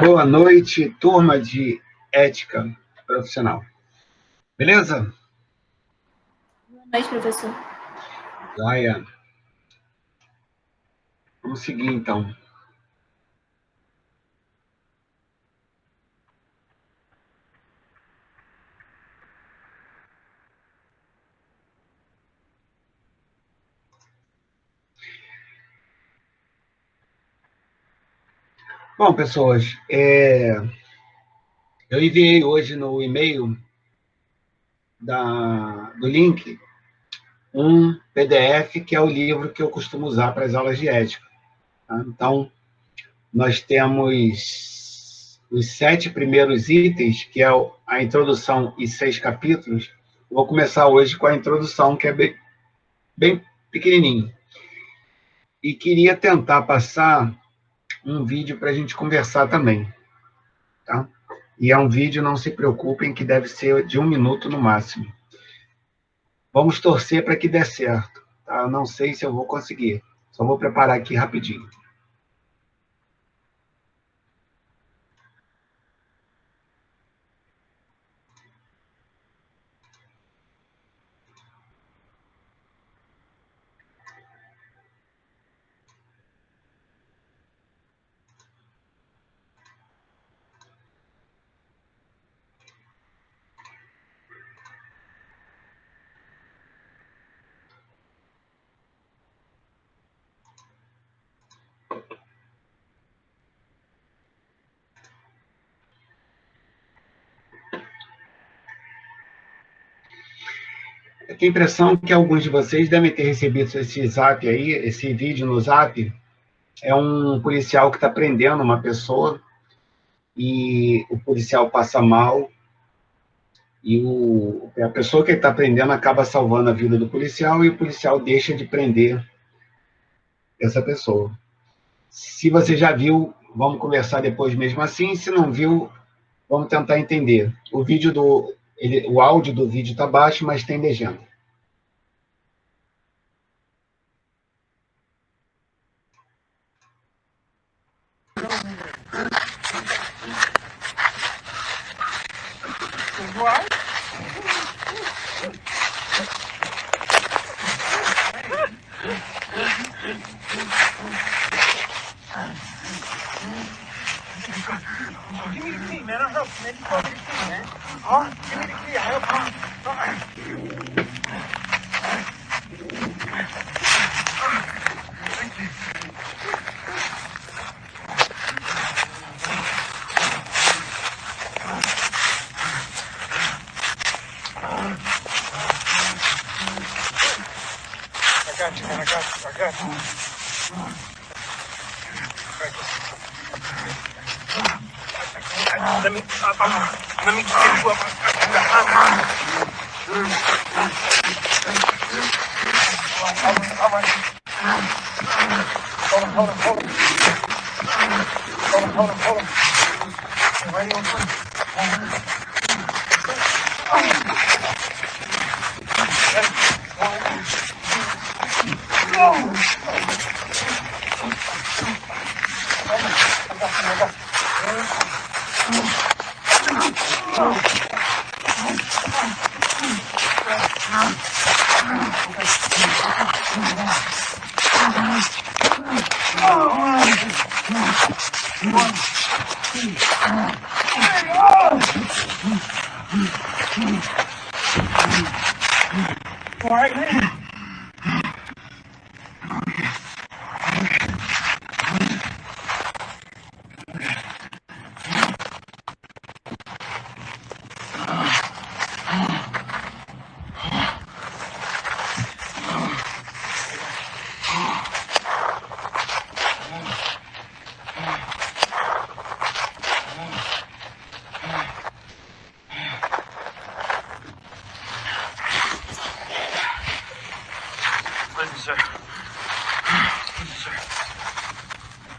Boa noite, turma de ética profissional. Beleza? Boa noite, professor. Joia. Vamos seguir, então. Bom, pessoas, eu enviei hoje no e-mail do link um PDF que é o livro que eu costumo usar para as aulas de ética. Tá? Então, nós temos os 7 primeiros itens, que é a introdução e 6 capítulos. Eu vou começar hoje com a introdução, que é bem pequenininho. E queria tentar passar um vídeo para a gente conversar também, tá? E é um vídeo, não se preocupem, que deve ser de 1 minuto no máximo. Vamos torcer para que dê certo, tá? Eu não sei se eu vou conseguir. Só vou preparar aqui rapidinho. Eu tenho a impressão que alguns de vocês devem ter recebido esse zap aí, esse vídeo no zap. É um policial que está prendendo uma pessoa e o policial passa mal e a pessoa que ele está prendendo acaba salvando a vida do policial e o policial deixa de prender essa pessoa. Se você já viu, vamos conversar depois mesmo assim. Se não viu, vamos tentar entender. O áudio do vídeo está baixo, mas tem legenda. Give me the key, man. I'll help you, man. You call me the key, man. Huh? Give me the key. I'll help you. All right. Thank you. I got you, man. I got you. I got you. Let me get you up. All right. Hold on. Right on front. All right, man. Listen, sir.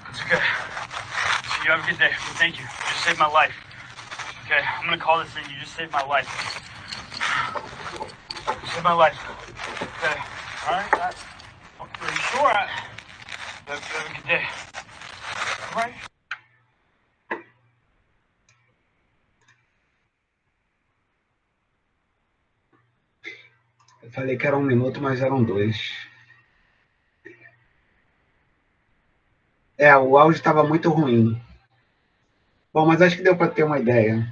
It's okay. So you have a good day. Thank you. You just saved my life. Okay, I'm gonna call this in. You just saved my life. You saved my life. Okay. All right. Are you sure? You have a good day. All right. Falei que era 1 minuto, mas eram 2. O áudio estava muito ruim. Bom, mas acho que deu para ter uma ideia.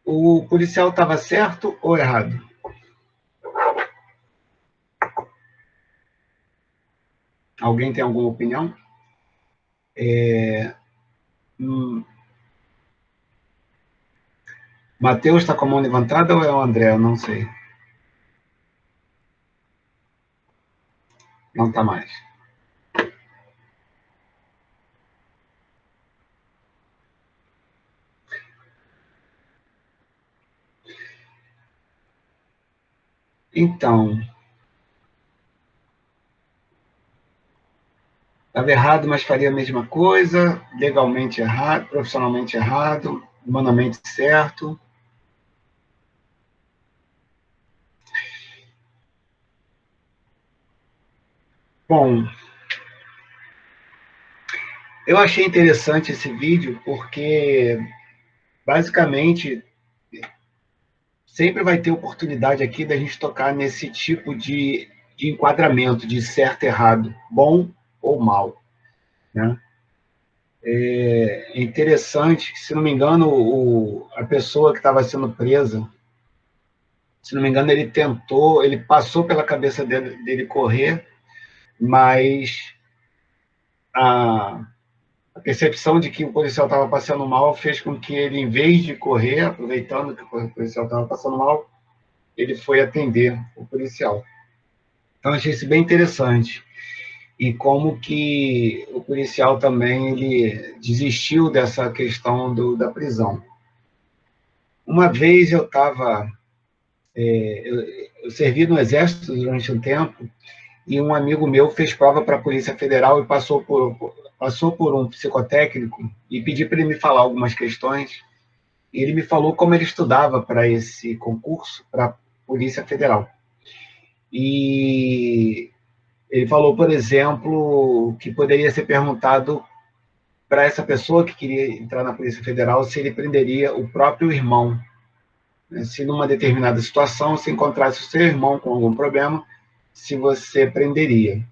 O policial estava certo ou errado? Alguém tem alguma opinião? Matheus está com a mão levantada ou é o André? Eu não sei. Não está mais. Então, estava errado, mas faria a mesma coisa, legalmente errado, profissionalmente errado, humanamente certo. Bom, eu achei interessante esse vídeo porque, basicamente, sempre vai ter oportunidade aqui da gente tocar nesse tipo de enquadramento, de certo e errado, bom ou mal, né? É interessante que, se não me engano, a pessoa que estava sendo presa, se não me engano, ele passou pela cabeça dele correr, mas a percepção de que o policial estava passando mal fez com que ele, em vez de correr, aproveitando que o policial estava passando mal, ele foi atender o policial. Então, achei isso bem interessante. E como que o policial também ele desistiu dessa questão da prisão. Uma vez eu estava... eu servi no Exército durante um tempo, e um amigo meu fez prova para a Polícia Federal e passou por um psicotécnico e pedi para ele me falar algumas questões. E ele me falou como ele estudava para esse concurso, para a Polícia Federal. E ele falou, por exemplo, que poderia ser perguntado para essa pessoa que queria entrar na Polícia Federal se ele prenderia o próprio irmão. Se numa determinada situação, se encontrasse o seu irmão com algum problema, se você prenderia.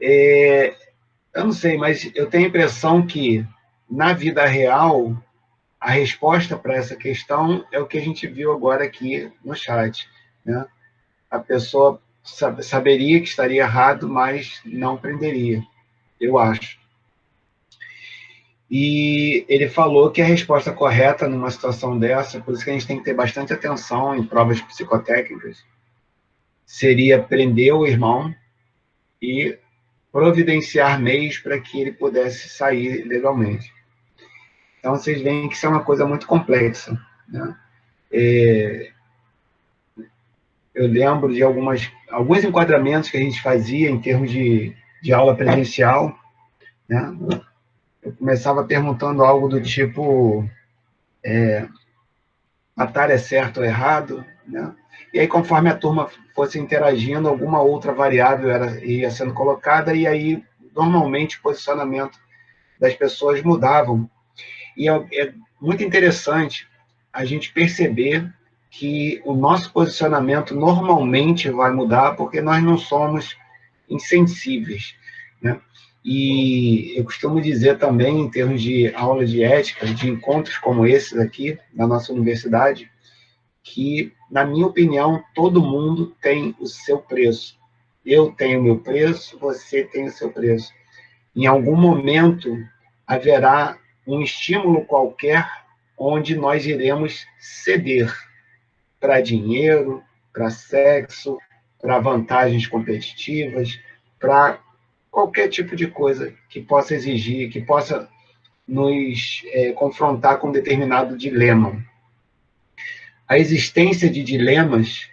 Eu não sei, mas eu tenho a impressão que, na vida real, a resposta para essa questão é o que a gente viu agora aqui no chat, né? A pessoa saberia que estaria errado, mas não prenderia, eu acho. E ele falou que a resposta correta numa situação dessa, por isso que a gente tem que ter bastante atenção em provas psicotécnicas, seria prender o irmão e providenciar meios para que ele pudesse sair legalmente. Então, vocês veem que isso é uma coisa muito complexa, né? Eu lembro de alguns enquadramentos que a gente fazia em termos de aula presencial, né? Eu começava perguntando algo do tipo, matar é certo ou errado, né? E aí, conforme a turma fosse interagindo, alguma outra variável ia sendo colocada, e aí, normalmente, o posicionamento das pessoas mudavam. E é muito interessante a gente perceber que o nosso posicionamento normalmente vai mudar, porque nós não somos insensíveis, né? E eu costumo dizer também, em termos de aula de ética, de encontros como esses aqui, na nossa universidade, que, na minha opinião, todo mundo tem o seu preço. Eu tenho o meu preço, você tem o seu preço. Em algum momento, haverá um estímulo qualquer onde nós iremos ceder para dinheiro, para sexo, para vantagens competitivas, para qualquer tipo de coisa que possa exigir, que possa nos confrontar com um determinado dilema. A existência de dilemas,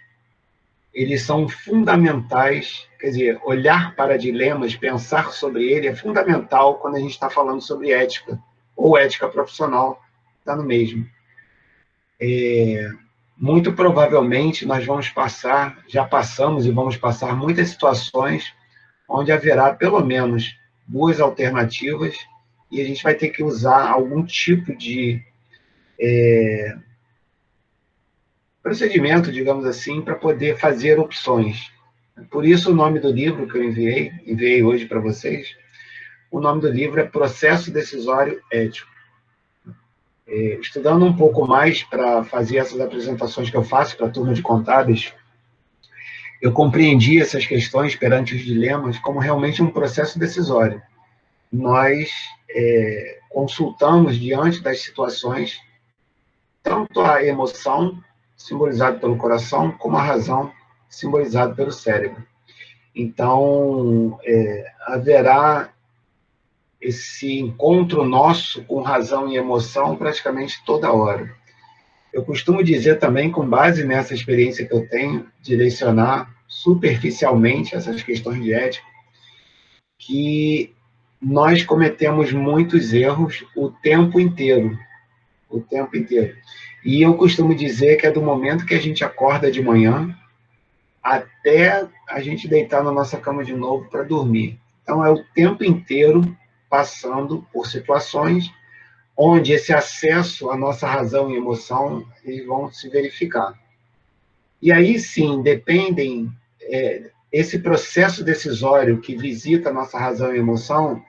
eles são fundamentais, quer dizer, olhar para dilemas, pensar sobre ele é fundamental quando a gente está falando sobre ética, ou ética profissional, está no mesmo. Muito provavelmente nós vamos passar, já passamos e vamos passar muitas situações onde haverá pelo menos 2 alternativas e a gente vai ter que usar algum tipo de procedimento, digamos assim, para poder fazer opções. Por isso o nome do livro que eu enviei hoje para vocês, o nome do livro é Processo Decisório Ético. Estudando um pouco mais para fazer essas apresentações que eu faço para a turma de contábeis, eu compreendi essas questões perante os dilemas como realmente um processo decisório. Nós consultamos diante das situações tanto a emoção, simbolizada pelo coração, como a razão, simbolizada pelo cérebro. Então, haverá esse encontro nosso com razão e emoção praticamente toda hora. Eu costumo dizer também, com base nessa experiência que eu tenho, direcionar superficialmente essas questões de ética, que nós cometemos muitos erros o tempo inteiro. O tempo inteiro. E eu costumo dizer que é do momento que a gente acorda de manhã até a gente deitar na nossa cama de novo para dormir. Então, é o tempo inteiro passando por situações onde esse acesso à nossa razão e emoção eles vão se verificar. E aí, sim, dependem... esse processo decisório que visita a nossa razão e emoção,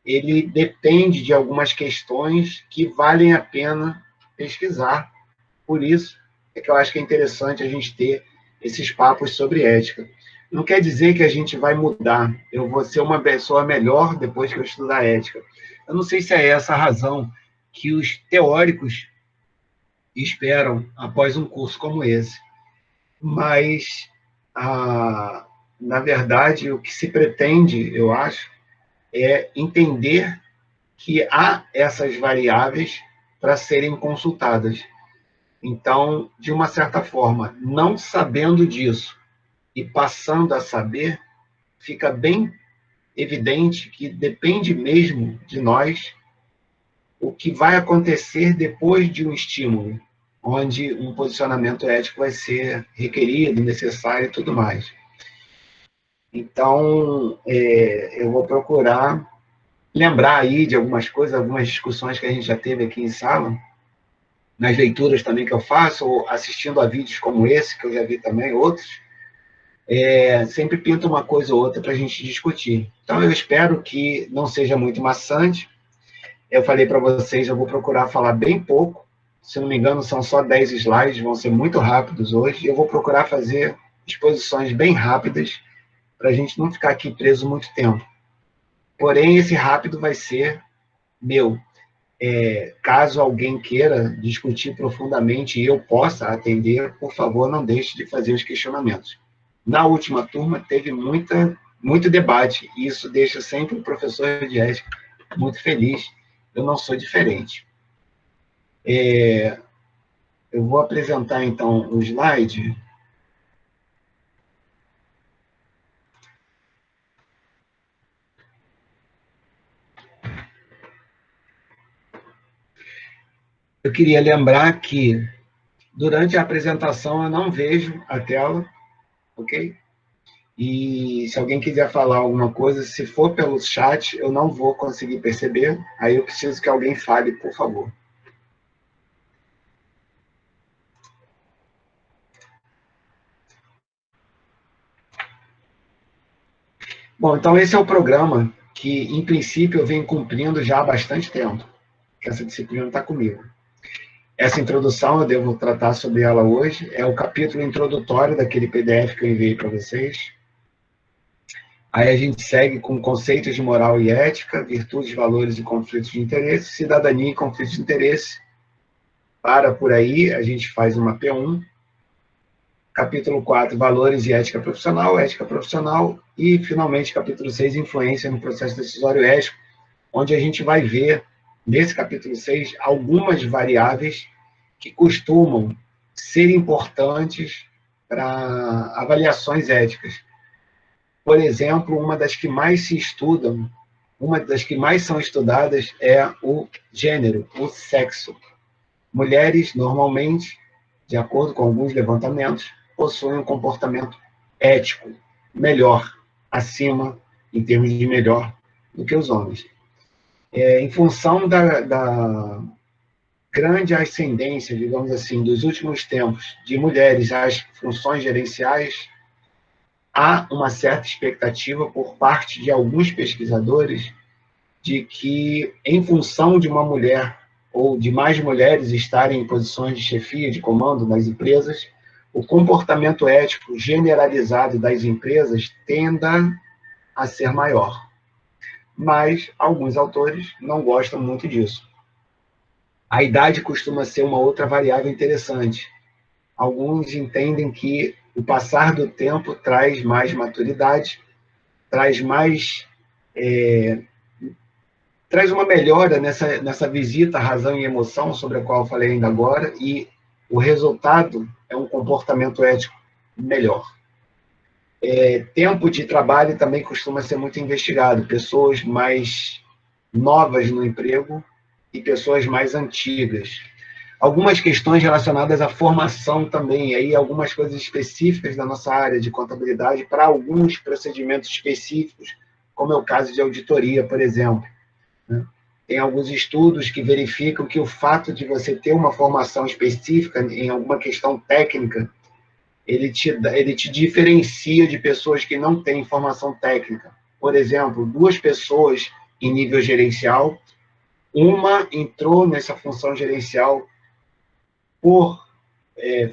ele depende de algumas questões que valem a pena pesquisar. Por isso é que eu acho que é interessante a gente ter esses papos sobre ética. Não quer dizer que a gente vai mudar. Eu vou ser uma pessoa melhor depois que eu estudar ética. Eu não sei se é essa a razão que os teóricos esperam após um curso como esse. Mas, na verdade, o que se pretende, eu acho, é entender que há essas variáveis para serem consultadas. Então, de uma certa forma, não sabendo disso e passando a saber, fica bem evidente que depende mesmo de nós o que vai acontecer depois de um estímulo, onde um posicionamento ético vai ser requerido, necessário e tudo mais. Então, eu vou procurar lembrar aí de algumas coisas, algumas discussões que a gente já teve aqui em sala, nas leituras também que eu faço, ou assistindo a vídeos como esse, que eu já vi também, outros, sempre pinta uma coisa ou outra para a gente discutir. Então, eu espero que não seja muito maçante. Eu falei para vocês, eu vou procurar falar bem pouco, se não me engano, são só 10 slides, vão ser muito rápidos hoje, e eu vou procurar fazer exposições bem rápidas, para a gente não ficar aqui preso muito tempo. Porém, esse rápido vai ser meu. Caso alguém queira discutir profundamente e eu possa atender, por favor, não deixe de fazer os questionamentos. Na última turma, teve muito debate, e isso deixa sempre o professor de ética muito feliz. Eu não sou diferente. Eu vou apresentar, então, o slide. Eu queria lembrar que, durante a apresentação, eu não vejo a tela, ok? E se alguém quiser falar alguma coisa, se for pelo chat, eu não vou conseguir perceber, aí eu preciso que alguém fale, por favor. Bom, então esse é o programa que, em princípio, eu venho cumprindo já há bastante tempo, que essa disciplina está comigo. Essa introdução, eu devo tratar sobre ela hoje, é o capítulo introdutório daquele PDF que eu enviei para vocês. Aí a gente segue com conceitos de moral e ética, virtudes, valores e conflitos de interesse, cidadania e conflitos de interesse. Por aí, a gente faz uma P1. Capítulo 4, valores e ética profissional. E, finalmente, capítulo 6, influência no processo decisório ético, onde a gente vai ver, nesse capítulo 6, algumas variáveis que costumam ser importantes para avaliações éticas. Por exemplo, uma das que mais se estudam, uma das que mais são estudadas é o gênero, o sexo. Mulheres, normalmente, de acordo com alguns levantamentos, possuem um comportamento ético melhor, acima, em termos de melhor, do que os homens. Em função grande ascendência, digamos assim, dos últimos tempos, de mulheres às funções gerenciais, há uma certa expectativa por parte de alguns pesquisadores de que, em função de uma mulher ou de mais mulheres estarem em posições de chefia, de comando nas empresas, o comportamento ético generalizado das empresas tenda a ser maior. Mas alguns autores não gostam muito disso. A idade costuma ser uma outra variável interessante. Alguns entendem que o passar do tempo traz mais maturidade, traz uma melhora nessa visita à razão e emoção, sobre a qual eu falei ainda agora, e o resultado é um comportamento ético melhor. Tempo de trabalho também costuma ser muito investigado. Pessoas mais novas no emprego e pessoas mais antigas. Algumas questões relacionadas à formação também, aí algumas coisas específicas da nossa área de contabilidade para alguns procedimentos específicos, como é o caso de auditoria, por exemplo. Tem alguns estudos que verificam que o fato de você ter uma formação específica em alguma questão técnica, ele te diferencia de pessoas que não têm formação técnica. Por exemplo, 2 pessoas em nível gerencial, uma entrou nessa função gerencial por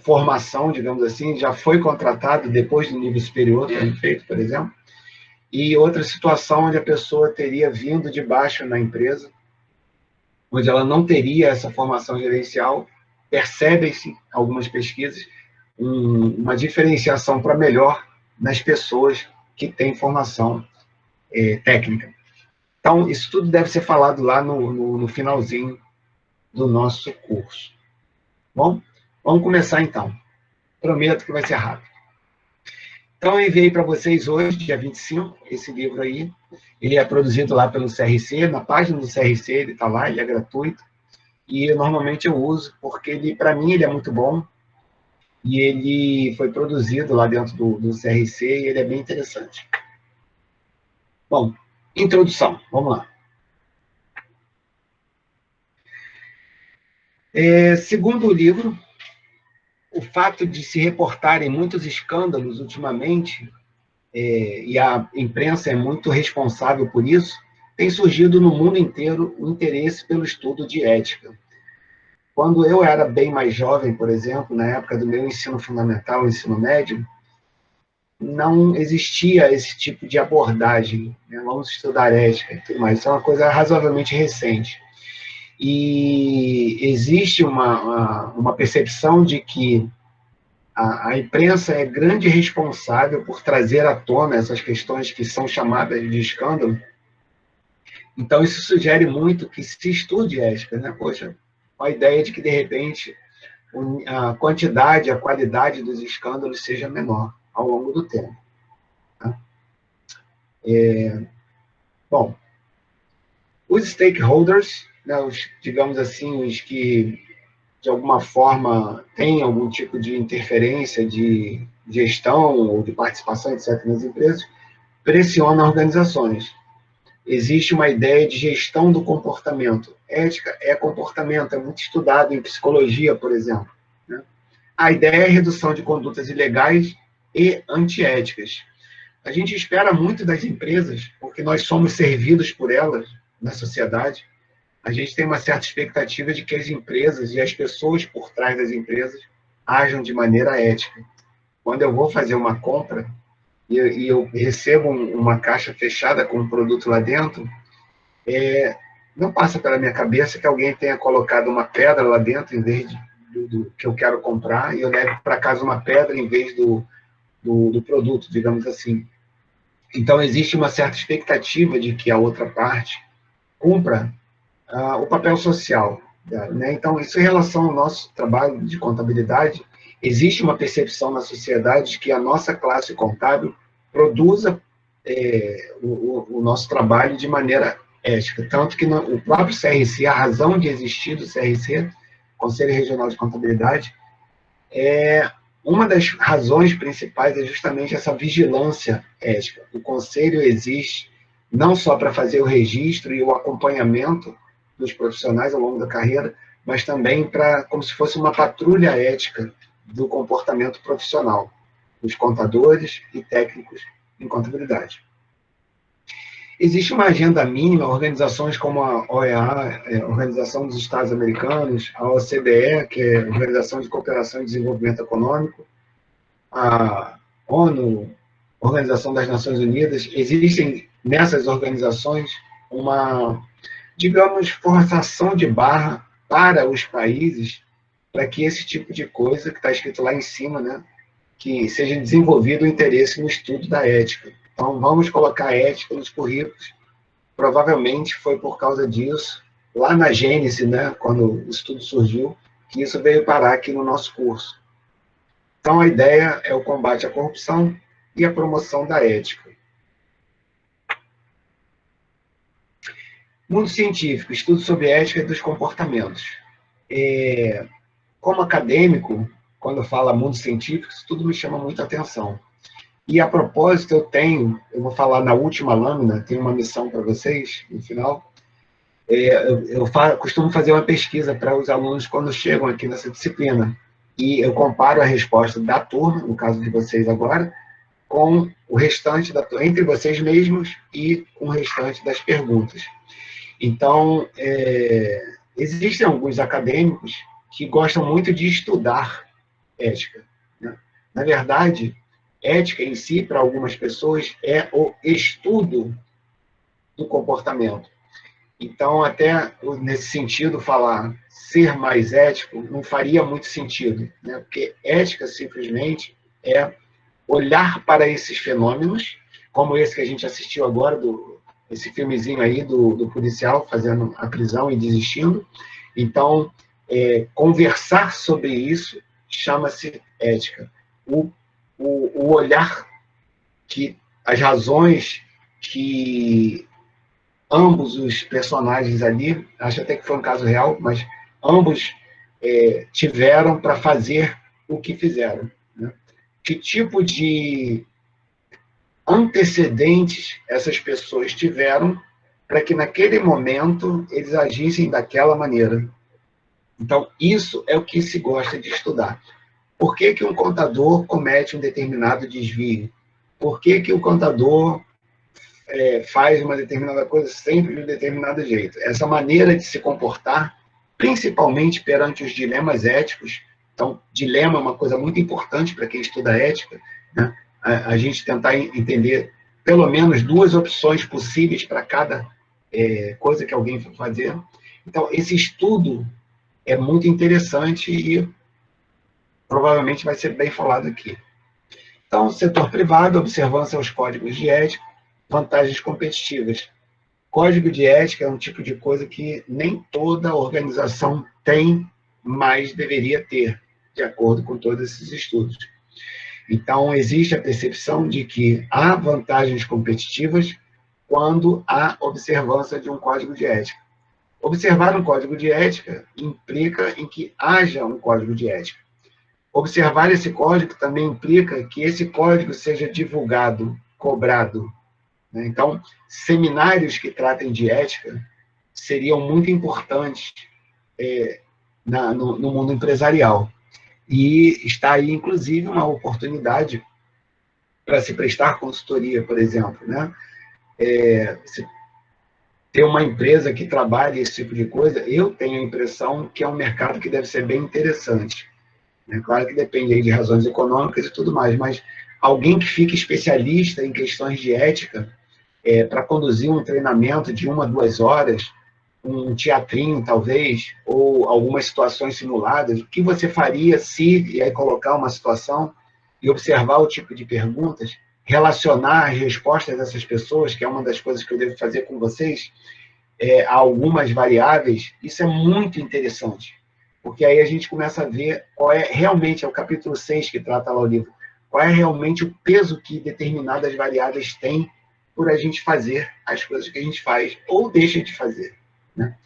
formação, digamos assim, já foi contratado depois do nível superior, tem feito, por exemplo, e outra situação onde a pessoa teria vindo de baixo na empresa, onde ela não teria essa formação gerencial, percebem-se algumas pesquisas uma diferenciação para melhor nas pessoas que têm formação técnica. Então, isso tudo deve ser falado lá no finalzinho do nosso curso. Bom, vamos começar então. Prometo que vai ser rápido. Então, eu enviei para vocês hoje, dia 25, esse livro aí. Ele é produzido lá pelo CRC, na página do CRC, ele está lá, ele é gratuito. E normalmente eu uso, porque para mim ele é muito bom. E ele foi produzido lá dentro do CRC e ele é bem interessante. Bom, introdução, vamos lá. Segundo o livro, o fato de se reportarem muitos escândalos ultimamente, e a imprensa é muito responsável por isso, tem surgido no mundo inteiro o interesse pelo estudo de ética. Quando eu era bem mais jovem, por exemplo, na época do meu ensino fundamental, ensino médio, não existia esse tipo de abordagem, né? Vamos estudar ética e tudo mais. Isso é uma coisa razoavelmente recente. E existe uma percepção de que a imprensa é grande responsável por trazer à tona essas questões que são chamadas de escândalo. Então, isso sugere muito que se estude ética, né? Poxa, com a ideia de que, de repente, a quantidade, a qualidade dos escândalos seja menor ao longo do tempo. Tá? Bom, os stakeholders, né, digamos assim, os que, de alguma forma, têm algum tipo de interferência de gestão ou de participação, etc., nas empresas, pressionam organizações. Existe uma ideia de gestão do comportamento. Ética é comportamento, é muito estudado em psicologia, por exemplo. Né? A ideia é a redução de condutas ilegais e antiéticas. A gente espera muito das empresas, porque nós somos servidos por elas na sociedade. A gente tem uma certa expectativa de que as empresas e as pessoas por trás das empresas ajam de maneira ética. Quando eu vou fazer uma compra e eu recebo uma caixa fechada com um produto lá dentro, não passa pela minha cabeça que alguém tenha colocado uma pedra lá dentro em vez do que eu quero comprar, e eu levo para casa uma pedra em vez do produto, digamos assim. Então, existe uma certa expectativa de que a outra parte cumpra o papel social. Né? Então, isso em relação ao nosso trabalho de contabilidade, existe uma percepção na sociedade de que a nossa classe contábil produza o nosso trabalho de maneira ética. Tanto que o próprio CRC, a razão de existir do CRC, Conselho Regional de Contabilidade, uma das razões principais é justamente essa vigilância ética. O Conselho existe não só para fazer o registro e o acompanhamento dos profissionais ao longo da carreira, mas também como se fosse uma patrulha ética do comportamento profissional dos contadores e técnicos em contabilidade. Existe uma agenda mínima, organizações como a OEA, Organização dos Estados Americanos, a OCDE, que é a Organização de Cooperação e Desenvolvimento Econômico, a ONU, Organização das Nações Unidas, existem nessas organizações uma, digamos, forçação de barra para os países para que esse tipo de coisa, que está escrito lá em cima, né, que seja desenvolvido o interesse no estudo da ética. Então, vamos colocar a ética nos currículos. Provavelmente foi por causa disso, lá na Gênese, né, quando o estudo surgiu, que isso veio parar aqui no nosso curso. Então, a ideia é o combate à corrupção e a promoção da ética. Mundo científico, estudo sobre ética dos comportamentos. Como acadêmico, quando fala mundo científico, isso tudo me chama muita atenção. E, a propósito, eu vou falar na última lâmina, tenho uma missão para vocês, no final. Eu costumo fazer uma pesquisa para os alunos quando chegam aqui nessa disciplina. E eu comparo a resposta da turma, no caso de vocês agora, com o restante da turma, entre vocês mesmos e com o restante das perguntas. Então, existem alguns acadêmicos que gostam muito de estudar ética, né? Na verdade, ética em si, para algumas pessoas, é o estudo do comportamento. Então, até nesse sentido, falar ser mais ético não faria muito sentido, né? Porque ética, simplesmente, é olhar para esses fenômenos, como esse que a gente assistiu agora, esse filmezinho aí do policial fazendo a prisão e desistindo. Então, conversar sobre isso chama-se ética. O olhar que as razões que ambos os personagens ali, acho até que foi um caso real, mas ambos tiveram para fazer o que fizeram, né? Que tipo de antecedentes essas pessoas tiveram para que naquele momento eles agissem daquela maneira. Então, isso é o que se gosta de estudar. Por que que um contador comete um determinado desvio? Por que que o contador faz uma determinada coisa sempre de um determinado jeito? Essa maneira de se comportar, principalmente perante os dilemas éticos. Então, dilema é uma coisa muito importante para quem estuda ética, né? A gente tentar entender pelo menos duas opções possíveis para cada coisa que alguém for fazer. Então, esse estudo é muito interessante e provavelmente vai ser bem falado aqui. Então, setor privado, observância aos códigos de ética, vantagens competitivas. Código de ética é um tipo de coisa que nem toda organização tem, mas deveria ter, de acordo com todos esses estudos. Então, existe a percepção de que há vantagens competitivas quando há observância de um código de ética. Observar um código de ética implica em que haja um código de ética. Observar esse código também implica que esse código seja divulgado, cobrado, né? Então, seminários que tratem de ética seriam muito importantes no mundo empresarial. E está aí, inclusive, uma oportunidade para se prestar consultoria, por exemplo, né? Se ter uma empresa que trabalhe esse tipo de coisa, eu tenho a impressão que é um mercado que deve ser bem interessante. Claro que depende aí de razões econômicas e tudo mais, mas alguém que fique especialista em questões de ética, para conduzir um treinamento de 1 a 2 horas, um teatrinho, talvez, ou algumas situações simuladas, o que você faria se, e aí colocar uma situação e observar o tipo de perguntas, relacionar as respostas dessas pessoas, que é uma das coisas que eu devo fazer com vocês, a algumas variáveis, isso é muito interessante, porque aí a gente começa a ver qual é realmente, é o capítulo 6 que trata lá o livro, qual é realmente o peso que determinadas variáveis têm por a gente fazer as coisas que a gente faz, ou deixa de fazer, né?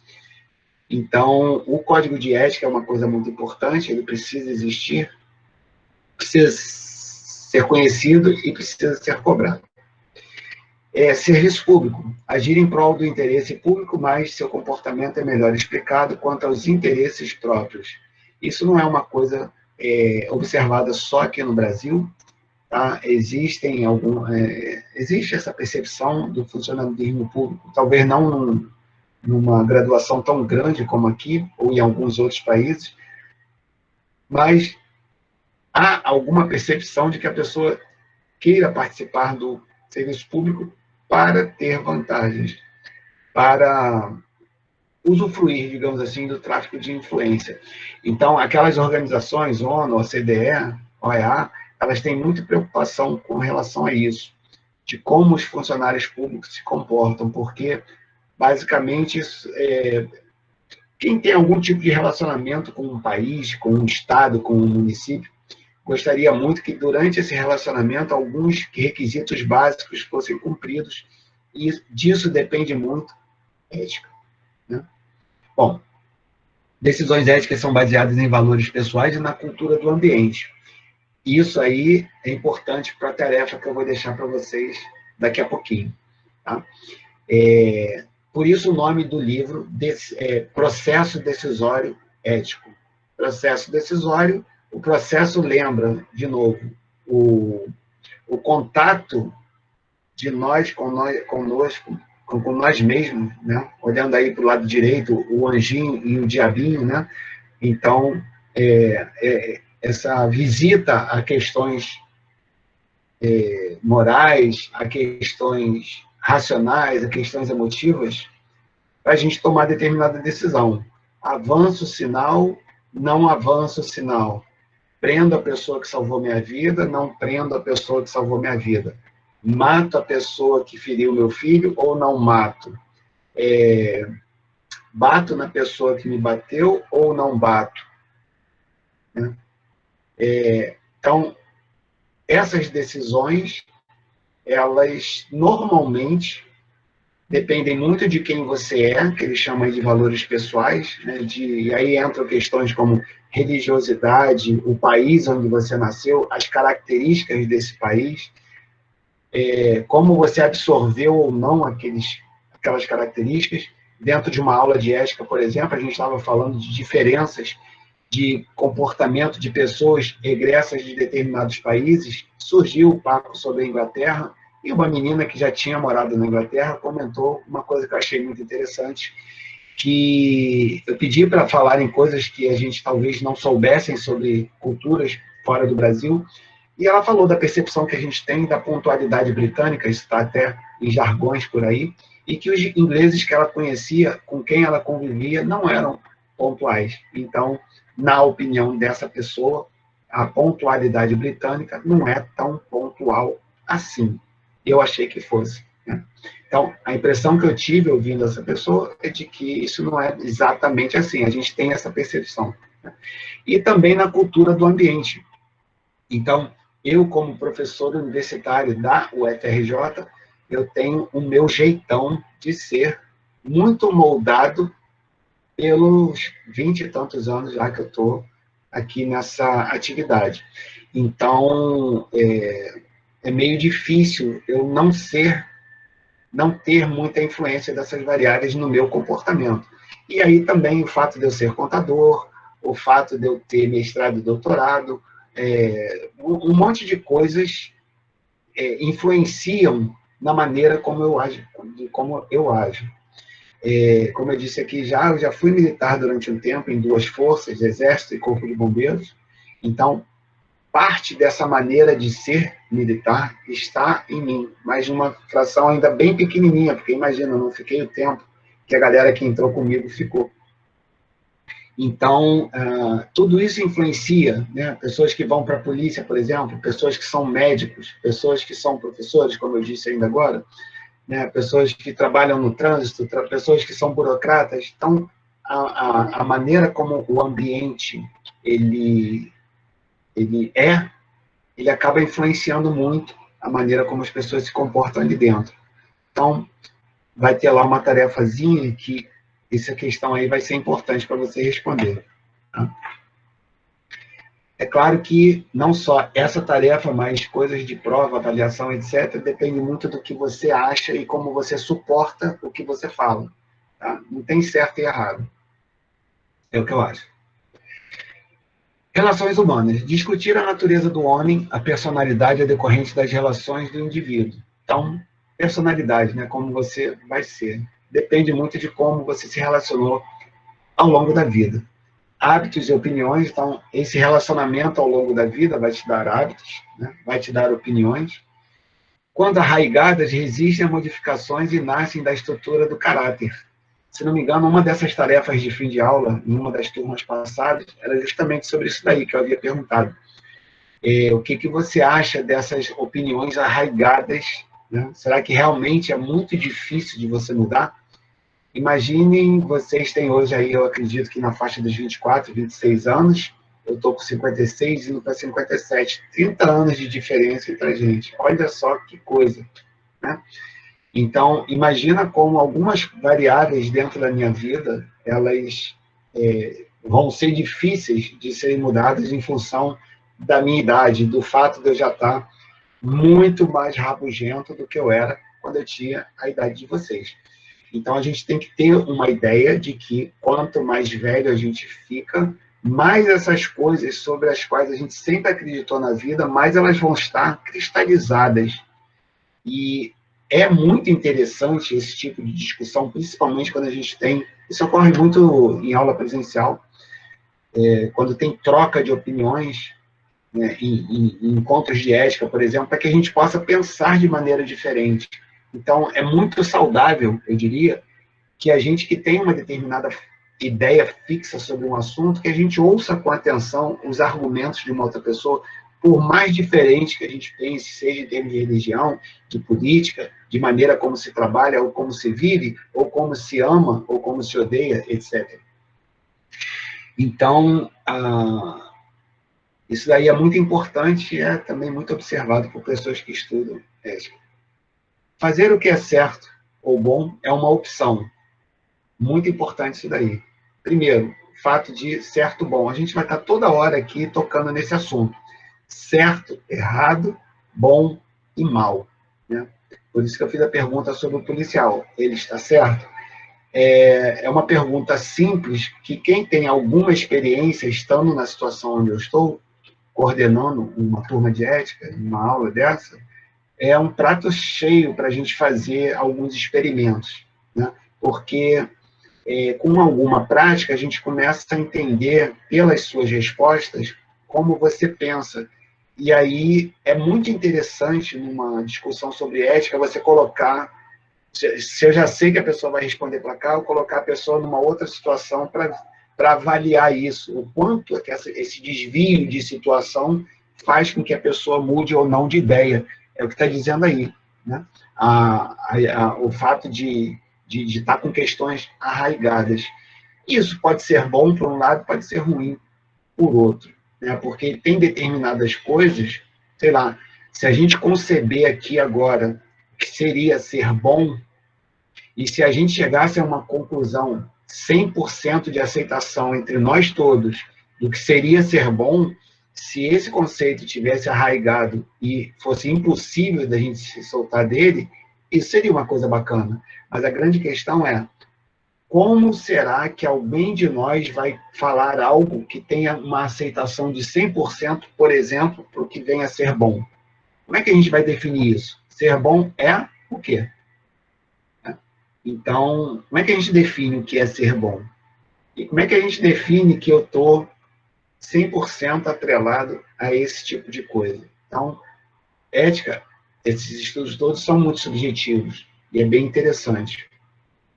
Então, o código de ética é uma coisa muito importante, ele precisa existir, precisa ser conhecido e precisa ser cobrado. Serviço público. Agir em prol do interesse público, mas seu comportamento é melhor explicado quanto aos interesses próprios. Isso não é uma coisa observada só aqui no Brasil. Tá? Existe essa percepção do funcionalismo público, talvez não numa graduação tão grande como aqui, ou em alguns outros países, mas há alguma percepção de que a pessoa queira participar do serviço público para ter vantagens, para usufruir, digamos assim, do tráfico de influência. Então, aquelas organizações, ONU, OCDE, OEA, elas têm muita preocupação com relação a isso, de como os funcionários públicos se comportam, porque, basicamente, quem tem algum tipo de relacionamento com um país, com um estado, com um município, gostaria muito que, durante esse relacionamento, alguns requisitos básicos fossem cumpridos, e disso depende muito a ética. Né? Bom, decisões éticas são baseadas em valores pessoais e na cultura do ambiente. Isso aí é importante para a tarefa que eu vou deixar para vocês daqui a pouquinho. Tá? Por isso o nome do livro Processo Decisório Ético. Processo decisório, o processo lembra, de novo, o contato de nós conosco, com nós mesmos, né? Olhando aí para o lado direito, o anjinho e o diabinho, né? Então, essa visita a questões morais, a questões racionais, a questões emotivas, para a gente tomar determinada decisão. Avanço sinal, não avanço sinal. Prendo a pessoa que salvou minha vida, não prendo a pessoa que salvou minha vida. Mato a pessoa que feriu meu filho ou não mato? Bato na pessoa que me bateu ou não bato? Então, essas decisões, elas normalmente dependem muito de quem você é, que eles chamam de valores pessoais, né? E aí entram questões como religiosidade, o país onde você nasceu, as características desse país, como você absorveu ou não aquelas características. Dentro de uma aula de ética, por exemplo, a gente estava falando de diferenças de comportamento de pessoas regressas de determinados países. Surgiu o papo sobre a Inglaterra, e uma menina que já tinha morado na Inglaterra comentou uma coisa que eu achei muito interessante, que eu pedi para falar em coisas que a gente talvez não soubessem sobre culturas fora do Brasil, e ela falou da percepção que a gente tem da pontualidade britânica, isso está até em jargões por aí, e que os ingleses que ela conhecia, com quem ela convivia, não eram pontuais. Então, na opinião dessa pessoa, a pontualidade britânica não é tão pontual assim. Eu achei que fosse. Né? Então, a impressão que eu tive ouvindo essa pessoa é de que isso não é exatamente assim. A gente tem essa percepção. Né? E também na cultura do ambiente. Então, eu, como professor universitário da UFRJ, eu tenho o meu jeitão de ser muito moldado pelos 20 e tantos anos já que eu estou aqui nessa atividade. Então, é meio difícil eu não ter muita influência dessas variáveis no meu comportamento. E aí também o fato de eu ser contador, o fato de eu ter mestrado e doutorado, um monte de coisas influenciam na maneira como eu ajo. Como eu disse aqui eu já fui militar durante um tempo em 2 forças, Exército e Corpo de Bombeiros. Então, parte dessa maneira de ser militar está em mim, mas numa fração ainda bem pequenininha, porque imagina, eu não fiquei o tempo que a galera que entrou comigo ficou. Então, tudo isso influencia, né? Pessoas que vão para a polícia, por exemplo, pessoas que são médicos, pessoas que são professores, como eu disse ainda agora, né? Pessoas que trabalham no trânsito, pessoas que são burocratas. Então, a maneira como o ambiente ele acaba influenciando muito a maneira como as pessoas se comportam ali dentro. Então, vai ter lá uma tarefazinha que essa questão aí vai ser importante para você responder. Tá? É claro que não só essa tarefa, mas coisas de prova, avaliação, etc., depende muito do que você acha e como você suporta o que você fala. Tá? Não tem certo e errado. É o que eu acho. Relações humanas. Discutir a natureza do homem, a personalidade é decorrente das relações do indivíduo. Então, personalidade, né? Como você vai ser. Depende muito de como você se relacionou ao longo da vida. Hábitos e opiniões, então, esse relacionamento ao longo da vida vai te dar hábitos, né? Vai te dar opiniões. Quando arraigadas, resistem a modificações e nascem da estrutura do caráter. Se não me engano, uma dessas tarefas de fim de aula, em uma das turmas passadas, era justamente sobre isso daí que eu havia perguntado. O que você acha dessas opiniões arraigadas? Né? Será que realmente é muito difícil de você mudar? Imaginem, vocês têm hoje aí, eu acredito que na faixa dos 24, 26 anos, eu estou com 56 indo para 57, 30 anos de diferença entre a gente. Olha só que coisa, né? Então, imagina como algumas variáveis dentro da minha vida, elas vão ser difíceis de serem mudadas em função da minha idade, do fato de eu já estar muito mais rabugento do que eu era quando eu tinha a idade de vocês. Então, a gente tem que ter uma ideia de que quanto mais velho a gente fica, mais essas coisas sobre as quais a gente sempre acreditou na vida, mais elas vão estar cristalizadas. E é muito interessante esse tipo de discussão, principalmente quando a gente tem... Isso ocorre muito em aula presencial, quando tem troca de opiniões, né, em encontros de ética, por exemplo, para que a gente possa pensar de maneira diferente. Então, é muito saudável, eu diria, que a gente que tem uma determinada ideia fixa sobre um assunto, que a gente ouça com atenção os argumentos de uma outra pessoa, por mais diferente que a gente pense, seja em termos de religião, de política, de maneira como se trabalha, ou como se vive, ou como se ama, ou como se odeia, etc. Então, isso daí é muito importante e é também muito observado por pessoas que estudam ética. Fazer o que é certo ou bom é uma opção. Muito importante isso daí. Primeiro, o fato de certo bom. A gente vai estar toda hora aqui tocando nesse assunto. Certo, errado, bom e mal. Né? Por isso que eu fiz a pergunta sobre o policial. Ele está certo? É uma pergunta simples que quem tem alguma experiência estando na situação onde eu estou, coordenando uma turma de ética, uma aula dessa, é um prato cheio para a gente fazer alguns experimentos. Né? Porque com alguma prática, a gente começa a entender, pelas suas respostas, como você pensa. E aí é muito interessante, numa discussão sobre ética, você colocar, se eu já sei que a pessoa vai responder para cá, eu colocar a pessoa numa outra situação para avaliar isso, o quanto que esse desvio de situação faz com que a pessoa mude ou não de ideia. É o que está dizendo aí. Né? O fato de estar com questões arraigadas. Isso pode ser bom por um lado, pode ser ruim por outro. Né? Porque tem determinadas coisas, sei lá, se a gente conceber aqui agora que seria ser bom, e se a gente chegasse a uma conclusão 100% de aceitação entre nós todos do que seria ser bom, se esse conceito tivesse arraigado e fosse impossível da gente se soltar dele, isso seria uma coisa bacana. Mas a grande questão é, como será que alguém de nós vai falar algo que tenha uma aceitação de 100%, por exemplo, para o que venha a ser bom? Como é que a gente vai definir isso? Ser bom é o quê? Então, como é que a gente define o que é ser bom? E como é que a gente define que eu estou 100% atrelado a esse tipo de coisa? Então, ética, esses estudos todos são muito subjetivos e é bem interessante.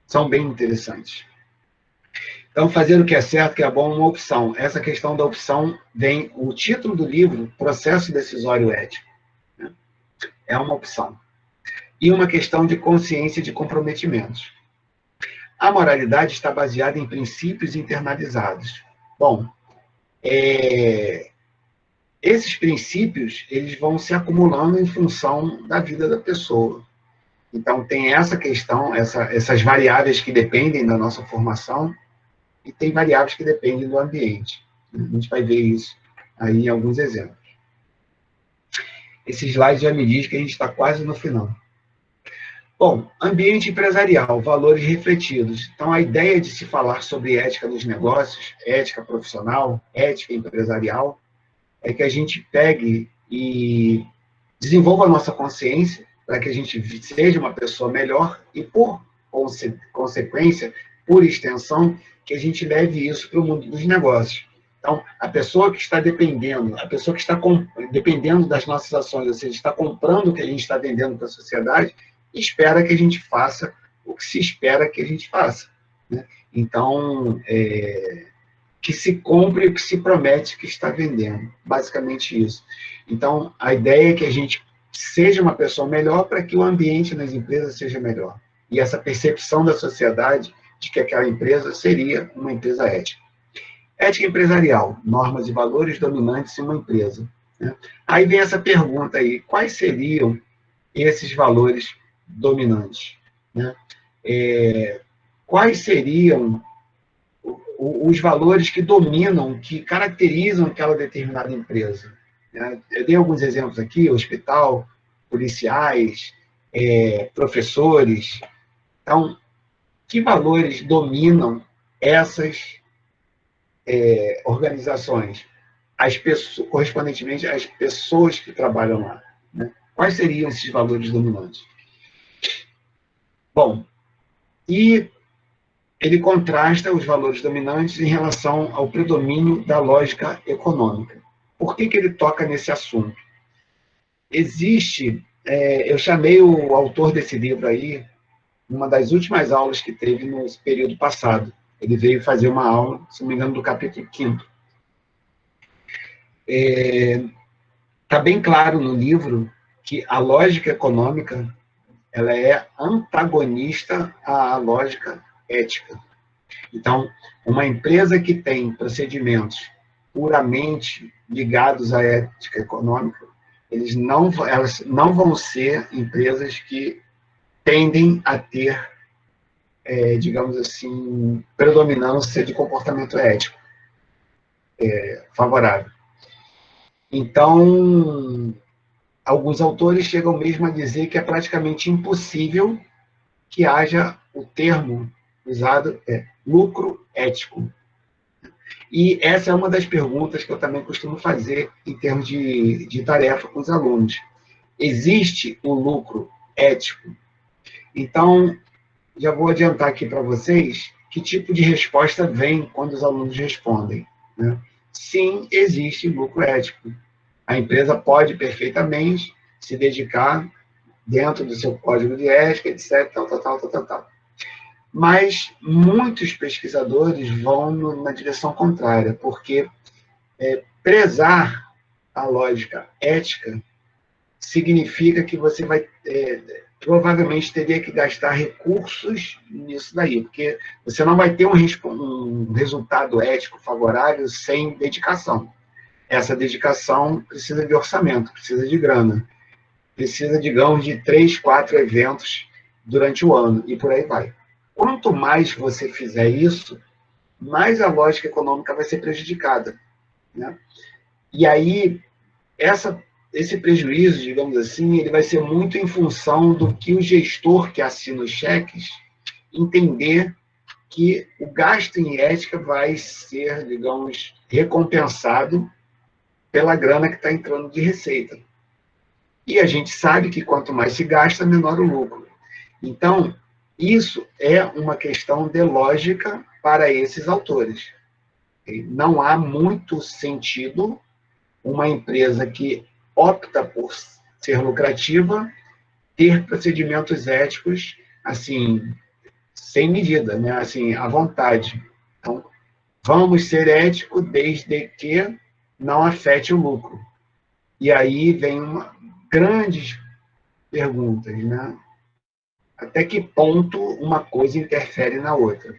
São bem interessantes. Então, fazer o que é certo, que é bom, é uma opção. Essa questão da opção vem o título do livro, Processo Decisório Ético. Né? É uma opção. E uma questão de consciência de comprometimentos. A moralidade está baseada em princípios internalizados. Bom, esses princípios eles vão se acumulando em função da vida da pessoa. Então, tem essa questão, essas variáveis que dependem da nossa formação, e tem variáveis que dependem do ambiente. A gente vai ver isso aí alguns exemplos. Esse slide já me diz que a gente está quase no final. Bom, ambiente empresarial, valores refletidos. Então, a ideia de se falar sobre ética nos negócios, ética profissional, ética empresarial, é que a gente pegue e desenvolva a nossa consciência para que a gente seja uma pessoa melhor e, por consequência, por extensão, que a gente leve isso para o mundo dos negócios. Então, a pessoa que está dependendo, dependendo das nossas ações, ou seja, está comprando o que a gente está vendendo para a sociedade, espera que a gente faça o que se espera que a gente faça, né? Então, que se compre o que se promete que está vendendo. Basicamente isso. Então, a ideia é que a gente seja uma pessoa melhor para que o ambiente nas empresas seja melhor. E essa percepção da sociedade de que aquela empresa seria uma empresa ética. Ética empresarial, normas e valores dominantes em uma empresa, né? Aí vem essa pergunta aí, quais seriam esses valores dominantes, né? Quais seriam os valores que dominam, que caracterizam aquela determinada empresa, né? Eu dei alguns exemplos aqui, hospital, policiais, professores. Então, que valores dominam essas organizações? Correspondentemente às pessoas que trabalham lá, né? Quais seriam esses valores dominantes? Bom, e ele contrasta os valores dominantes em relação ao predomínio da lógica econômica. Por que ele toca nesse assunto? Existe, eu chamei o autor desse livro aí, numa das últimas aulas que teve no período passado. Ele veio fazer uma aula, se não me engano, do capítulo 5º. Está bem claro no livro que a lógica econômica ela é antagonista à lógica ética. Então, uma empresa que tem procedimentos puramente ligados à ética econômica, elas não vão ser empresas que tendem a ter, digamos assim, predominância de comportamento ético favorável. Então, alguns autores chegam mesmo a dizer que é praticamente impossível que haja o termo usado lucro ético. E essa é uma das perguntas que eu também costumo fazer em termos de tarefa com os alunos. Existe o lucro ético? Então, já vou adiantar aqui para vocês que tipo de resposta vem quando os alunos respondem, né? Sim, existe lucro ético. A empresa pode perfeitamente se dedicar dentro do seu código de ética, etc., tal. Mas muitos pesquisadores vão na direção contrária, porque prezar a lógica ética significa que você vai provavelmente teria que gastar recursos nisso daí, porque você não vai ter um resultado ético favorável sem dedicação. Essa dedicação precisa de orçamento, precisa de grana, precisa, digamos, de 3, 4 eventos durante o ano, e por aí vai. Quanto mais você fizer isso, mais a lógica econômica vai ser prejudicada, né? E aí, esse prejuízo, digamos assim, ele vai ser muito em função do que o gestor que assina os cheques entender que o gasto em ética vai ser, digamos, recompensado pela grana que está entrando de receita. E a gente sabe que quanto mais se gasta, menor o lucro. Então, isso é uma questão de lógica para esses autores. Não há muito sentido uma empresa que opta por ser lucrativa ter procedimentos éticos, assim, sem medida, né? Assim, à vontade. Então, vamos ser éticos desde que não afete o lucro. E aí vem grandes perguntas, né? Até que ponto uma coisa interfere na outra?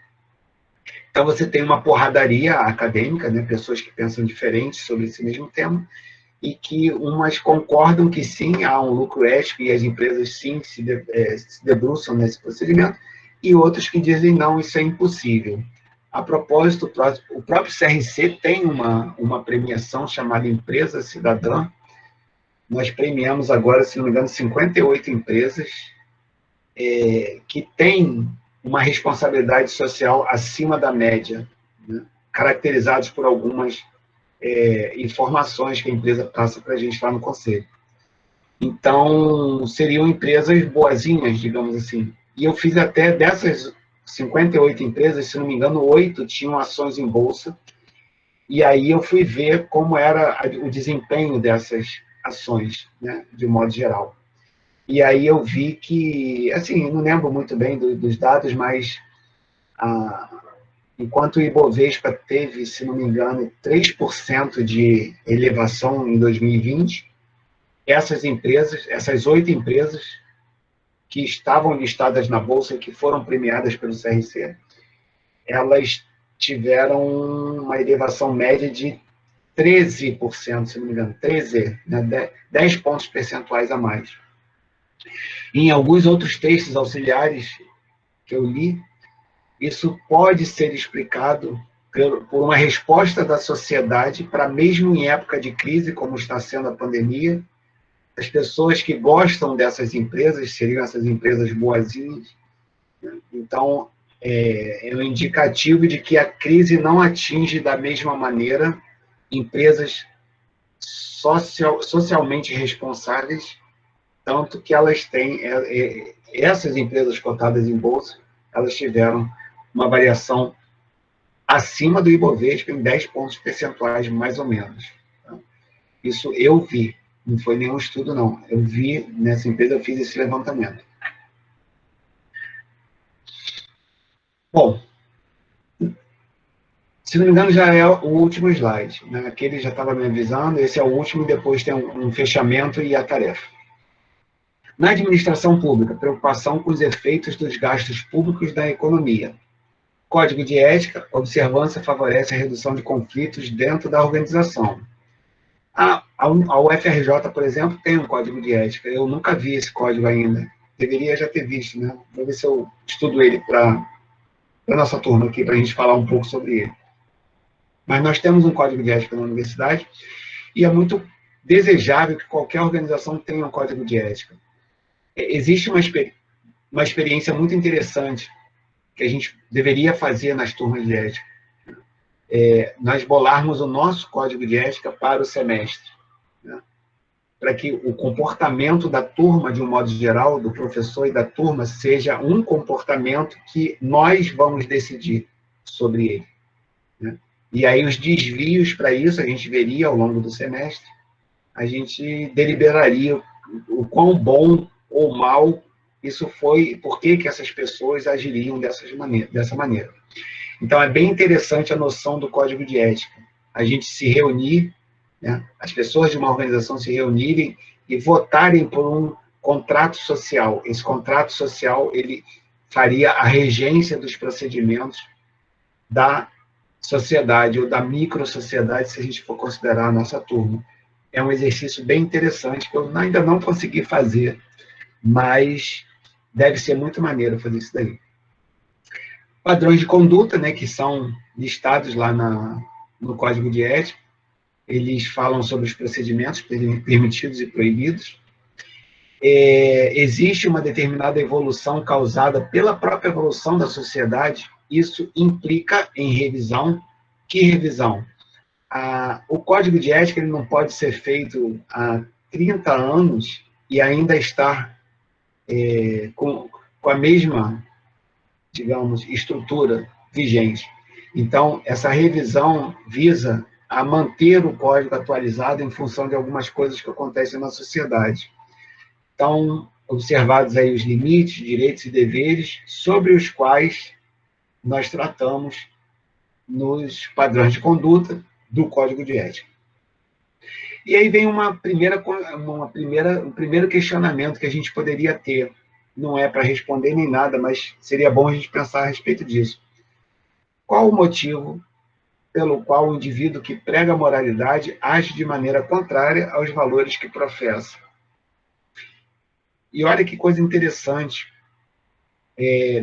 Então, você tem uma porradaria acadêmica, né? Pessoas que pensam diferente sobre esse mesmo tema, e que umas concordam que sim, há um lucro ético e as empresas sim se debruçam nesse procedimento, e outros que dizem não, isso é impossível. A propósito, o próprio CRC tem uma premiação chamada Empresa Cidadã. Nós premiamos agora, se não me engano, 58 empresas que têm uma responsabilidade social acima da média, né? Caracterizados por algumas informações que a empresa passa para a gente lá no conselho. Então, seriam empresas boazinhas, digamos assim. E eu fiz até dessas 58 empresas, se não me engano, 8 tinham ações em bolsa. E aí eu fui ver como era o desempenho dessas ações, né, de um modo geral. E aí eu vi que, assim, não lembro muito bem dos dados, mas enquanto o Ibovespa teve, se não me engano, 3% de elevação em 2020, essas empresas, essas 8 empresas que estavam listadas na Bolsa e que foram premiadas pelo CRC, elas tiveram uma elevação média de 13%, se não me engano, 13, né, 10 pontos percentuais a mais. Em alguns outros textos auxiliares que eu li, isso pode ser explicado por uma resposta da sociedade para, mesmo em época de crise, como está sendo a pandemia, as pessoas que gostam dessas empresas seriam essas empresas boazinhas. Então, é um indicativo de que a crise não atinge da mesma maneira empresas socialmente responsáveis, tanto que elas têm, essas empresas cotadas em bolsa, elas tiveram uma variação acima do Ibovespa em 10 pontos percentuais, mais ou menos. Isso eu vi, não foi nenhum estudo, não. Eu vi, nessa empresa, eu fiz esse levantamento. Bom, se não me engano, já é o último slide, né? Aquele já estava me avisando, esse é o último, e depois tem um fechamento e a tarefa. Na administração pública, preocupação com os efeitos dos gastos públicos da economia. Código de ética, observância favorece a redução de conflitos dentro da organização. A UFRJ, por exemplo, tem um código de ética. Eu nunca vi esse código ainda. Deveria já ter visto, né? Vou ver se eu estudo ele para a nossa turma aqui, para a gente falar um pouco sobre ele. Mas nós temos um código de ética na universidade e é muito desejável que qualquer organização tenha um código de ética. Existe uma experiência muito interessante que a gente deveria fazer nas turmas de ética. Nós bolarmos o nosso código de ética para o semestre, né? Para que o comportamento da turma, de um modo geral, do professor e da turma, seja um comportamento que nós vamos decidir sobre ele, né? E aí os desvios para isso a gente veria ao longo do semestre, a gente deliberaria o quão bom ou mal isso foi, por que essas pessoas agiriam dessa maneira. Então, é bem interessante a noção do código de ética. A gente se reunir, né, as pessoas de uma organização se reunirem e votarem por um contrato social. Esse contrato social, ele faria a regência dos procedimentos da sociedade ou da microsociedade, se a gente for considerar a nossa turma. É um exercício bem interessante que eu ainda não consegui fazer, mas deve ser muito maneiro fazer isso daí. Padrões de conduta, né, que são listados lá no Código de Ética, eles falam sobre os procedimentos permitidos e proibidos. Existe uma determinada evolução causada pela própria evolução da sociedade, isso implica em revisão. Que revisão? O Código de Ética ele não pode ser feito há 30 anos e ainda estar com a mesma, digamos, estrutura vigente. Então, essa revisão visa a manter o código atualizado em função de algumas coisas que acontecem na sociedade. Então, observados aí os limites, direitos e deveres sobre os quais nós tratamos nos padrões de conduta do Código de Ética. E aí vem um primeiro questionamento que a gente poderia ter. Não é para responder nem nada, mas seria bom a gente pensar a respeito disso. Qual o motivo pelo qual o indivíduo que prega a moralidade age de maneira contrária aos valores que professa? E olha que coisa interessante.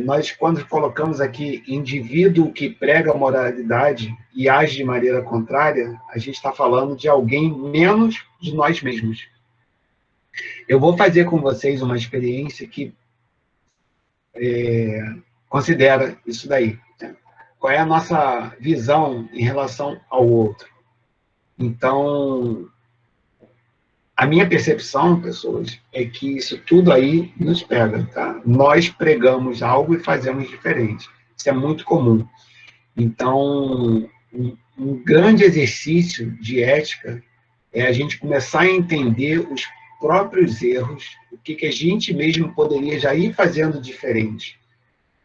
nós, quando colocamos aqui indivíduo que prega a moralidade e age de maneira contrária, a gente está falando de alguém menos de nós mesmos. Eu vou fazer com vocês uma experiência que considera isso daí. Né? Qual é a nossa visão em relação ao outro? Então, a minha percepção, pessoas, é que isso tudo aí nos pega, tá? Nós pregamos algo e fazemos diferente. Isso é muito comum. Então, um grande exercício de ética é a gente começar a entender os próprios erros, o que a gente mesmo poderia já ir fazendo diferente,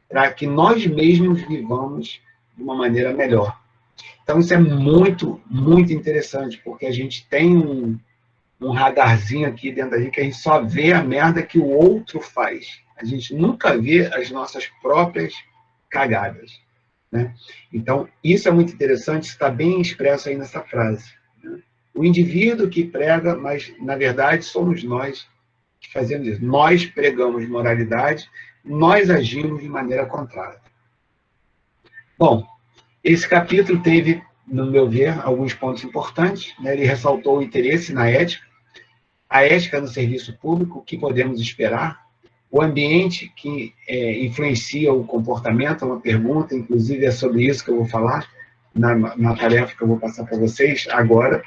para que nós mesmos vivamos de uma maneira melhor. Então, isso é muito, muito interessante, porque a gente tem um radarzinho aqui dentro da gente que a gente só vê a merda que o outro faz. A gente nunca vê as nossas próprias cagadas. Né? Então, isso é muito interessante, está bem expresso aí nessa frase. Né? O indivíduo que prega, mas, na verdade, somos nós que fazemos isso. Nós pregamos moralidade, nós agimos de maneira contrária. Bom, esse capítulo teve, no meu ver, alguns pontos importantes. Né? Ele ressaltou o interesse na ética, a ética no serviço público, o que podemos esperar, o ambiente que influencia o comportamento, é uma pergunta, inclusive é sobre isso que eu vou falar, na tarefa que eu vou passar para vocês agora.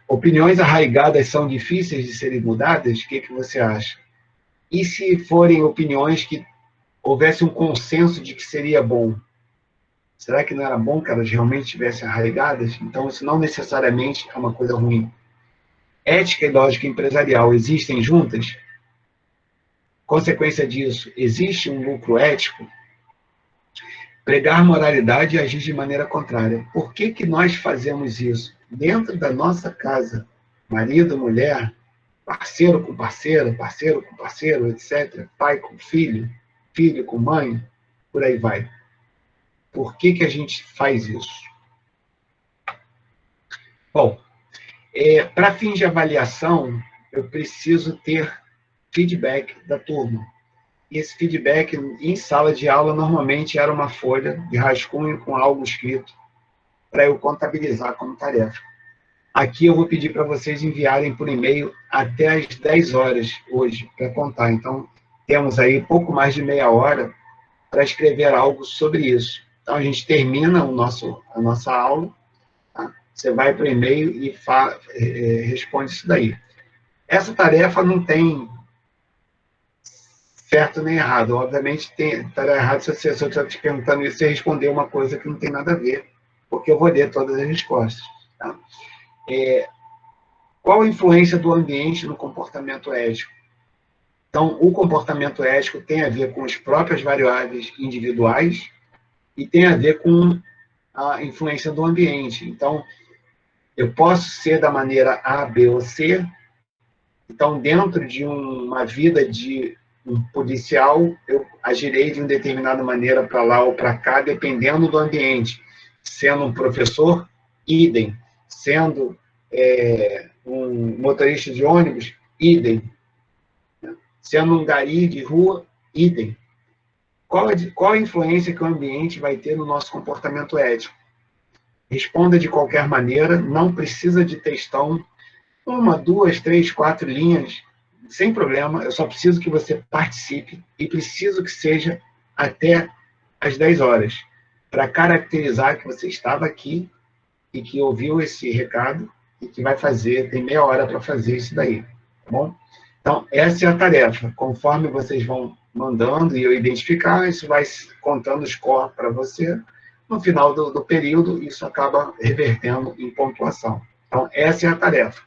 Opiniões arraigadas são difíceis de serem mudadas? O que você acha? E se forem opiniões que houvesse um consenso de que seria bom? Será que não era bom que elas realmente estivessem arraigadas? Então, isso não necessariamente é uma coisa ruim. Ética e lógica empresarial existem juntas? Consequência disso, existe um lucro ético? Pregar moralidade e agir de maneira contrária. Por que nós fazemos isso? Dentro da nossa casa, marido, mulher, parceiro com parceiro, parceiro com parceiro, etc. Pai com filho, filho com mãe, por aí vai. Por que a gente faz isso? Bom, para fins de avaliação, eu preciso ter feedback da turma. E esse feedback em sala de aula normalmente era uma folha de rascunho com algo escrito para eu contabilizar como tarefa. Aqui eu vou pedir para vocês enviarem por e-mail até às 10 horas hoje para contar. Então, temos aí pouco mais de meia hora para escrever algo sobre isso. Então, a gente termina a nossa aula, tá? Você vai para o e-mail e responde isso daí. Essa tarefa não tem certo nem errado. Obviamente, estará errado se eu estou te perguntando isso e responder uma coisa que não tem nada a ver, porque eu vou ler todas as respostas. Tá? Qual a influência do ambiente no comportamento ético? Então, o comportamento ético tem a ver com as próprias variáveis individuais e tem a ver com a influência do ambiente. Então, eu posso ser da maneira A, B ou C. Então, dentro de uma vida de um policial, eu agirei de uma determinada maneira para lá ou para cá, dependendo do ambiente. Sendo um professor, idem. Sendo um motorista de ônibus, idem. Sendo um gari de rua, idem. Qual a influência que o ambiente vai ter no nosso comportamento ético? Responda de qualquer maneira, não precisa de textão, 1, 2, 3, 4 linhas, sem problema, eu só preciso que você participe e preciso que seja até às 10 horas, para caracterizar que você estava aqui e que ouviu esse recado e que vai fazer, tem meia hora para fazer isso daí, tá bom? Então, essa é a tarefa. Conforme vocês vão mandando e eu identificar, isso vai contando score para você. No final do período, isso acaba revertendo em pontuação. Então, essa é a tarefa.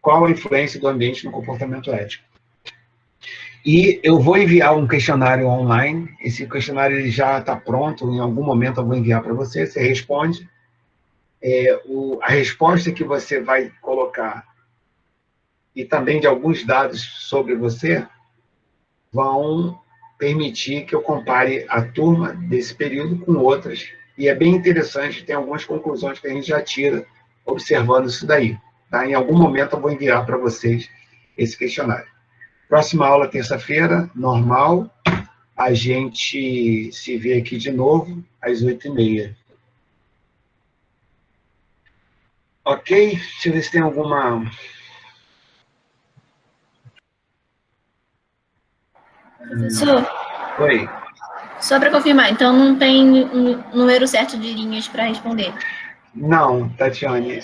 Qual a influência do ambiente no comportamento ético? E eu vou enviar um questionário online. Esse questionário ele já está pronto. Em algum momento eu vou enviar para você. Você responde. A resposta que você vai colocar e também de alguns dados sobre você vão permitir que eu compare a turma desse período com outras. E é bem interessante, tem algumas conclusões que a gente já tira observando isso daí. Tá? Em algum momento eu vou enviar para vocês esse questionário. Próxima aula, terça-feira, normal. a gente se vê aqui de novo às 8h30. Ok? Deixa eu ver se tem alguma... Professor, Oi. só para confirmar, então não tem um número certo de linhas para responder? Não, Tatiane,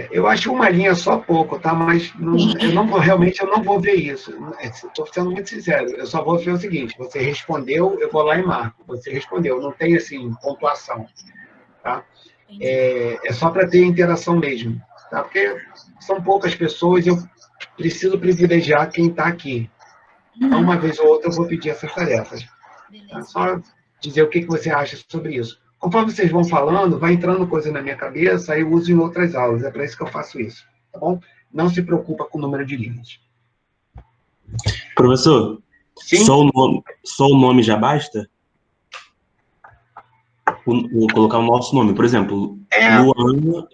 eu acho uma linha só pouco, tá? Mas eu não vou, realmente eu não vou ver isso. Estou sendo muito sincero, eu só vou ver o seguinte: você respondeu, eu vou lá e marco. Você respondeu, não tem assim pontuação, tá? É só para ter interação mesmo, tá? Porque são poucas pessoas e eu preciso privilegiar quem está aqui. Então, uma vez ou outra eu vou pedir essas tarefas. Tá? Só dizer o que você acha sobre isso. Conforme vocês vão falando, vai entrando coisa na minha cabeça, aí eu uso em outras aulas. É para isso que eu faço isso. Tá bom? Não se preocupa com o número de linhas. Professor, Sim? só o nome já basta? Colocar o nosso nome, por exemplo, Luana,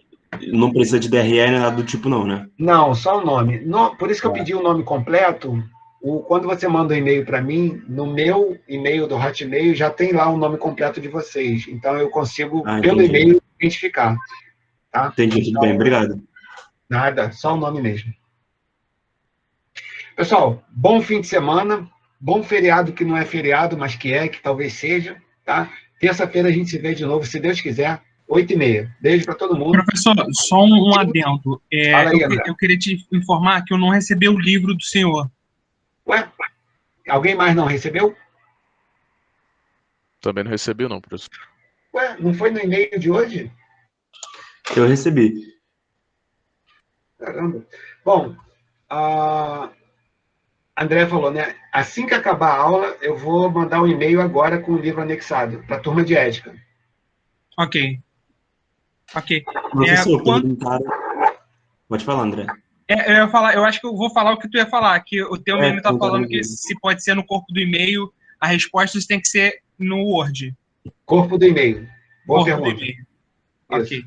não precisa de DRE nem nada do tipo não, né? Não, só o nome. Por isso que eu pedi o nome completo. Quando você manda um e-mail para mim, no meu e-mail do Hotmail já tem lá o nome completo de vocês. Então eu consigo, pelo e-mail, identificar. Tá? Entendi, tudo bem, obrigado. Nada, só o nome mesmo. Pessoal, bom fim de semana, bom feriado que não é feriado, mas que talvez seja, tá? Terça-feira a gente se vê de novo, se Deus quiser, 8h30. Beijo para todo mundo. Professor, só um adendo. Fala aí, André. Eu queria te informar que eu não recebi o livro do senhor. Ué? Alguém mais não recebeu? Também não recebi, não, professor. Ué, não foi no e-mail de hoje? Eu recebi. Caramba. Bom, a André falou, né? Assim que acabar a aula, eu vou mandar um e-mail agora com o livro anexado para a turma de ética. Ok. Professor, perguntaram... Pode falar, André. Eu acho que eu vou falar o que tu ia falar, que o teu meme tá falando que se pode ser no corpo do e-mail, a resposta tem que ser no Word. Corpo do e-mail. Boa pergunta. Corpo do e-mail. Ok.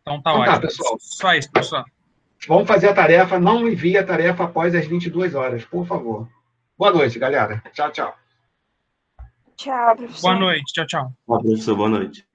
Então tá Então ótimo. tá, pessoal. Só isso, pessoal. Vamos fazer a tarefa. Não envie a tarefa após as 22 horas, por favor. Boa noite, galera. Tchau, tchau. Tchau, professor. Boa noite. Tchau, tchau. Professor, boa noite.